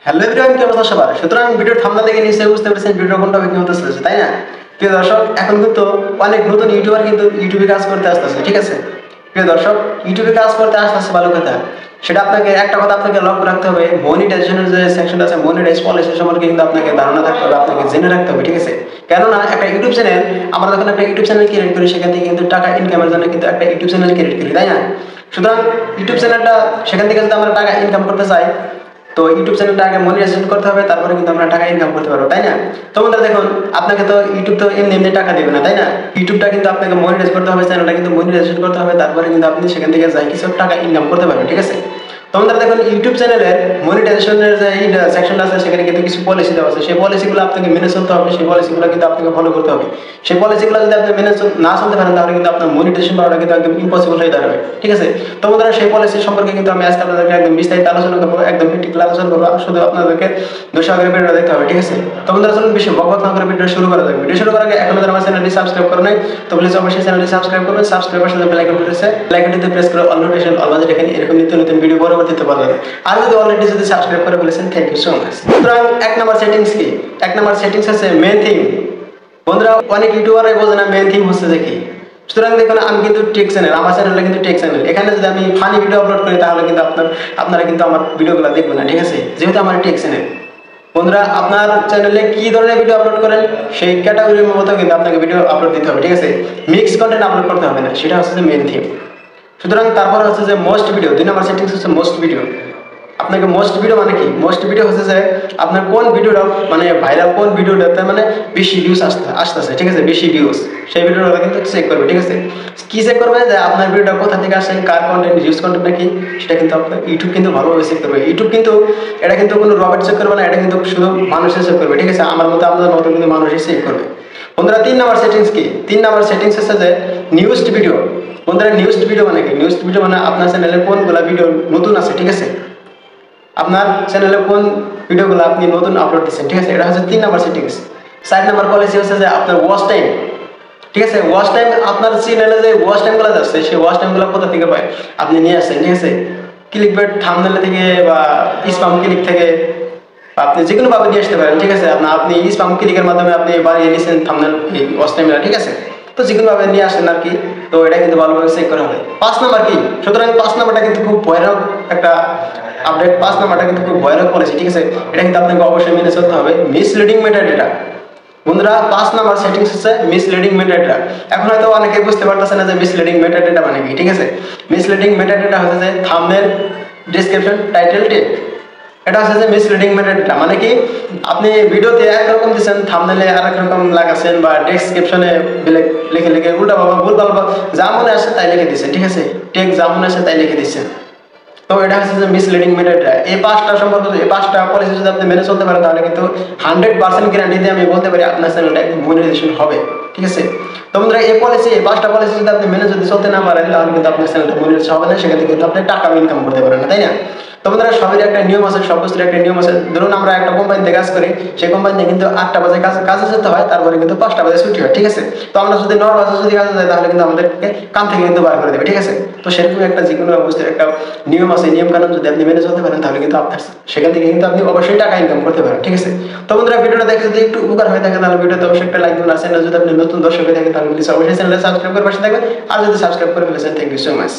Hello everyone, কি অবস্থা সবার? সুতরাং ভিডিওর থাম্বনেল দেখে নিশ্চয়ই বুঝতে পেরেছেন ভিডিও কোন টপিক নিয়ে হতে চলেছে, তাই না? প্রিয় দর্শক, এখন কিন্তু অনেক নতুন ইউটিউবার কিন্তু ইউটিউবে কাজ করতে আসতেছে, ঠিক আছে? প্রিয় দর্শক, ইউটিউবে কাজ করতে আসতেছে ভালো কথা, সেটা আপনাকে একটা কথা আপনাকে লক্ষ্য রাখতে হবে, মনিটাইজেশনের যে সেকশন আছে, মনিটাইজ পলিসি সম্পর্কে কিন্তু আপনাকে ধারণা থাকতে হবে, আপনাকে জেনে রাখতে হবে, ঠিক আছে? কেননা একটা ইউটিউব চ্যানেল, আমরা যখন একটা ইউটিউব চ্যানেল ক্রিয়েট করি সেখান থেকে কিন্তু টাকা ইনকামের জন্য কিন্তু একটা ইউটিউব চ্যানেল ক্রিয়েট করি, তাই না? সুতরাং ইউটিউব চ্যানেলটা সেখান থেকে যদি আমরা টাকা ইনকাম করতে চাই, তো ইউটিউব চ্যানেলটা আগে মনিটাইজেশন করতে হবে, তারপরে কিন্তু আমরা টাকা ইনকাম করতে পারবো, তাই না? তো বন্ধুরা দেখুন, আপনাকে তো ইউটিউব তো এমনি এমনি টাকা দেবে না, তাই না? ইউটিউবটা কিন্তু আপনাকে মনিটাইজ করতে হবে, চ্যানেলটা কিন্তু মনিটাইজেশন করতে হবে, তারপরে কিন্তু আপনি সেখান থেকে যাই কিছু টাকা ইনকাম করতে পারবেন, ঠিক আছে? তো বন্ধুরা দেখুন, ইউটিউব চ্যানেলের মনিটাইজেশনের যে এই সেকশনটা আছে সেখানে কিন্তু কিছু পলিসি দেওয়া আছে, সেই পলিসিগুলো আপনাকে মেনে চলতে হবে, সেই পলিসিগুলো কিন্তু আপনাকে ফলো করতে হবে। সেই পলিসিগুলো যদি আপনি মেনে না চলতে পারেন তাহলে কিন্তু আপনার মনিটাইজেশন করাটা কিন্তু একদম ইম্পসিবল হয়ে দাঁড়াবে, ঠিক আছে? তো বন্ধুরা, সেই পলিসি সম্পর্কে কিন্তু আমি আজকে আপনাদেরকে একদম বিস্তারিত আলোচনা করবো, একদম প্র্যাকটিক্যাল আলোচনা করবো, শুধু আপনাদেরকে দর্শক আগে ভিডিওটা দেখতে হবে, ঠিক আছে? তো বন্ধুরা চলুন বেশি বকবক না করে ভিডিও শুরু করা যাবে। ভিডিও শুরু করার আগে এখনো যারা আমার চ্যানেলটি সাবস্ক্রাইব করে নাই, তো প্লিজ অবশ্যই চ্যানেলটি সাবস্ক্রাইব করবেন। সাবস্ক্রাইবের সাথে বেল আইকন রয়েছে, বেল আইকনটিতে প্রেস করে অল নোটিফিকেশন অল বাজে রেখে এরকম নিত্য নতুন ভিডিও পরবর্তীতে পাবেন। আর যদি অলরেডি যদি সাবস্ক্রাইব করে ফেলেছেন, থ্যাংক ইউ সো মাচ। সুতরাং এক নাম্বার সেটিংস কি? এক নাম্বার সেটিংস আছে মেইন থিম। বন্ধুরা, অনেক ইউটিউবারই বোঝে না মেইন থিম হচ্ছে যে কি। সুতরাং দেখুন, আমি কিন্তু টেক চ্যানেল, আমার চ্যানেলটা কিন্তু টেক চ্যানেল, এখানে যদি আমি ফানি ভিডিও আপলোড করি তাহলে কিন্তু আপনারা কিন্তু আমার ভিডিওগুলো দেখবেন না, ঠিক আছে? যেহেতু আমার টেক চ্যানেল। বন্ধুরা, আপনার চ্যানেলে কি ধরনের ভিডিও আপলোড করেন সেই ক্যাটাগরির মতো কিন্তু আপনাকে ভিডিও আপলোড দিতে হবে, ঠিক আছে? মিক্স কন্টেন্ট আপলোড করতে হবে না, সেটা হচ্ছে যে মেইন থিম। সুতরাং তারপর হচ্ছে যে মোস্ট ভিডিও, 2 নম্বর সেটিংস হচ্ছে মোস্ট ভিডিও। আপনাকে মোস্ট ভিডিও মানে কি? মোস্ট ভিডিও হচ্ছে যে আপনার কোন ভিডিওটা মানে ভাইরাল, কোন ভিডিওটাতে মানে বেশি ভিউজ আসতেছে, ঠিক আছে? বেশি ভিউজ, সেই ভিডিওটা কিন্তু চেক করবে, ঠিক আছে? কি চেক করবে? যে আপনার ভিডিওটা কোথা থেকে আসে, কার কন্টেন্ট, ইউজ কন্টেন্ট নাকি, সেটা কিন্তু আপনার ইউটিউব কিন্তু ভালোভাবে চেক করবে। ইউটিউব কিন্তু এটা কিন্তু কোনো রবার্ট চেক করবে না, এটা কিন্তু শুধু মানুষের চেক করবে, ঠিক আছে? আমার মতো আপনার মতো কিন্তু মানুষই চেক করবে। বন্ধুরা, 3 নম্বর সেটিংস কি? 3 নম্বর সেটিংস হচ্ছে যে নিউজড ভিডিও। বন্ধুরা, নিউজড ভিডিও মানে কি? নিউজড ভিডিও মানে আপনার চ্যানেলে কোনগুলো ভিডিও নতুন আছে, ঠিক আছে? আপনার চ্যানেলে কোন ভিডিওগুলো আপনি নতুন আপলোড দিচ্ছেন, ঠিক আছে? এটা হচ্ছে 3 নম্বর সেটিংস। 4 নম্বর পলিসি হচ্ছে যে আপনার ওয়াচ টাইম, ঠিক আছে? ওয়াচ টাইম, আপনার চ্যানেলে যে ওয়াচ টাইমগুলো যাচ্ছে সেই ওয়াচ টাইমগুলো কোথা থেকে পায় আপনি নিয়ে আসছেন, ঠিক আছে? ক্লিকবেট থাম্বনেল থেকে বা স্প্যাম ক্লিক থেকে আপনি যে কোনো ভাবে নিয়ে আসতে পারেন, ঠিক আছে? আপনি স্প্যাম ক্লিকের মাধ্যমে আপনি বাড়িয়ে নিয়েছেন থাম্বনেল, এই ওয়াচ টাইমটা, ঠিক আছে? তো যে কোনো ভাবে নিয়ে আসেন আর কি। তো এটা কিন্তু ভালোভাবে চেক করা হবে। 5 নম্বর কি? সুতরাং 5 নম্বরটা কিন্তু খুব ভয়ানক একটা আপডেট। 5 নাম্বারটা কিন্তু খুব ভয়ানক পলিসি, ঠিক আছে? এটা কিন্তু আপনাকে অবশ্যই মেনে চলতে হবে। Misleading metadata. বন্ধুরা, 5 নাম্বার সেটিংস হচ্ছে মিসলিডিং মেটাডেটা। এখন হয়তো অনেকে বুঝতে পারতেছে না যে মিসলিডিং মেটাডেটা মানে কি, ঠিক আছে? মিসলিডিং মেটাডেটা হচ্ছে যে থাম্বনেল, ডেসক্রিপশন, টাইটেল, টেগ। এটা হচ্ছে যে মিসলিডিং মেটাডেটা মানে কি? আপনি ভিডিওতে একরকম দিচ্ছেন, থাম্বনেলে আরেক রকম লাগাচ্ছেন, বা ডেসক্রিপশনে লিখে লিখে উল্টা বাবা ভুলভাল যা মনে আসে তাই লিখে দিচ্ছেন, ঠিক আছে? টেগ যা মনে আসে তাই লিখে দিচ্ছেন। তো এটা হচ্ছে যে মিসলিডিং মেটাডেটা। এই 5টা সম্পর্কে, এই 5টা পলিসি যদি আপনি মেনে চলতে পারেন তাহলে কিন্তু 100% গ্যারান্টি দিয়ে আমি বলতে পারি আপনার চ্যানেলটা একদম মনিটাইজেশন হবে, ঠিক আছে? তো বন্ধুরা, এই পলিসি, এই 5টা পলিসি যদি আপনি মেনে যদি চলতে না পারেন তাহলে কিন্তু আপনার চ্যানেলটা মনিটাইজেশন হবে না, সেখান থেকে কিন্তু আপনি টাকা ইনকাম করতে পারেন না, তাই না? তো বন্ধুরা, সবের একটা নিয়ম আছে, সব কিছুর একটা নিয়ম আছে। ধরুন আমরা একটা কোম্পানিতে কাজ করি, সেই কোম্পানিতে কিন্তু 8টা বাজে কাজে যেতে হয়, তারপরে কিন্তু 5টা বাজে ছুটি হয়, ঠিক আছে? তো আমরা যদি 9 বাজে যদি কাজে যাই তাহলে কিন্তু আমাদেরকে কাম থেকে কিন্তু বার করে দেবে, ঠিক আছে? তো সেরকম একটা যে কোনো অবস্থার একটা নিয়ম আছে, নিয়ম কানুন যদি আপনি মেনে চলতে পারেন তাহলে কিন্তু আপনার সেখান থেকে কিন্তু আপনি অবশ্যই টাকা ইনকাম করতে পারেন, ঠিক আছে? তো বন্ধুরা, ভিডিওটা দেখে যদি একটু উপকার হয়ে থাকে তাহলে ভিডিওতে অবশ্যই একটা লাইক দিন। আর চ্যানেলে যদি আপনি নতুন দর্শক হয়ে থাকেন তাহলে প্লিজ অবশ্যই চ্যানেলে সাবস্ক্রাইব করে পাশে থাকবেন। আর যদি সাবস্ক্রাইব করে ফেলেছেন, থ্যাংক ইউ সো মাচ।